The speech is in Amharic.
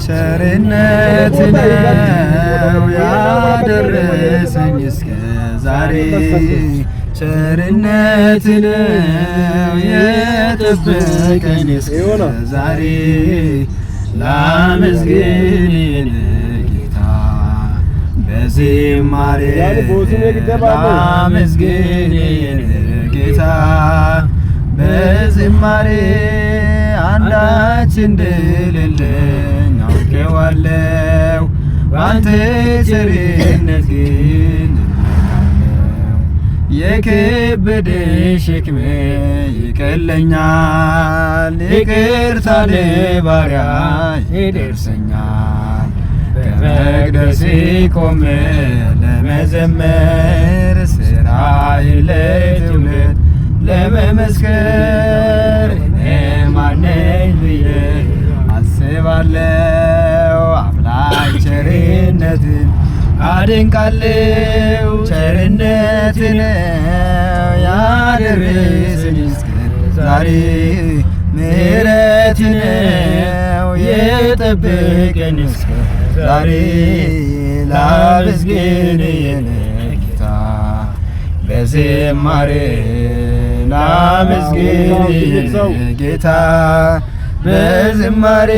ቸርነት ነው ያደረሰኝ እስከ ዛሬ ቸርነት ነው የጠበቀኝ እስከ ዛሬ ላመስግን ጌታ በዝማሬ ላመስግን ጌታ በዝማሬ አንዳች እንደሌለኝ አውቄዋለሁ ባንተ ቸርነት ግን የከበደ ሸክሜ ይቀለኛል ይቅርታ ለባሪያ ይደርሰኛል በመቅደስ ቆሜ ለመዘመር ስራዬን ለትውልድ ለመመስከር እኔ ማን ነኝ ብዬ አስባለሁ አምላክ ቸርነትን አደንቃለሁ ቸርነት ነው ያደረሰኝ እስከ ዛሬ ምሕረት ነው የጠበቀኝ እስከ ዛሬ ላመስግን ጌታ በዝማሬ ላመስግን ጌታ በዝማሬ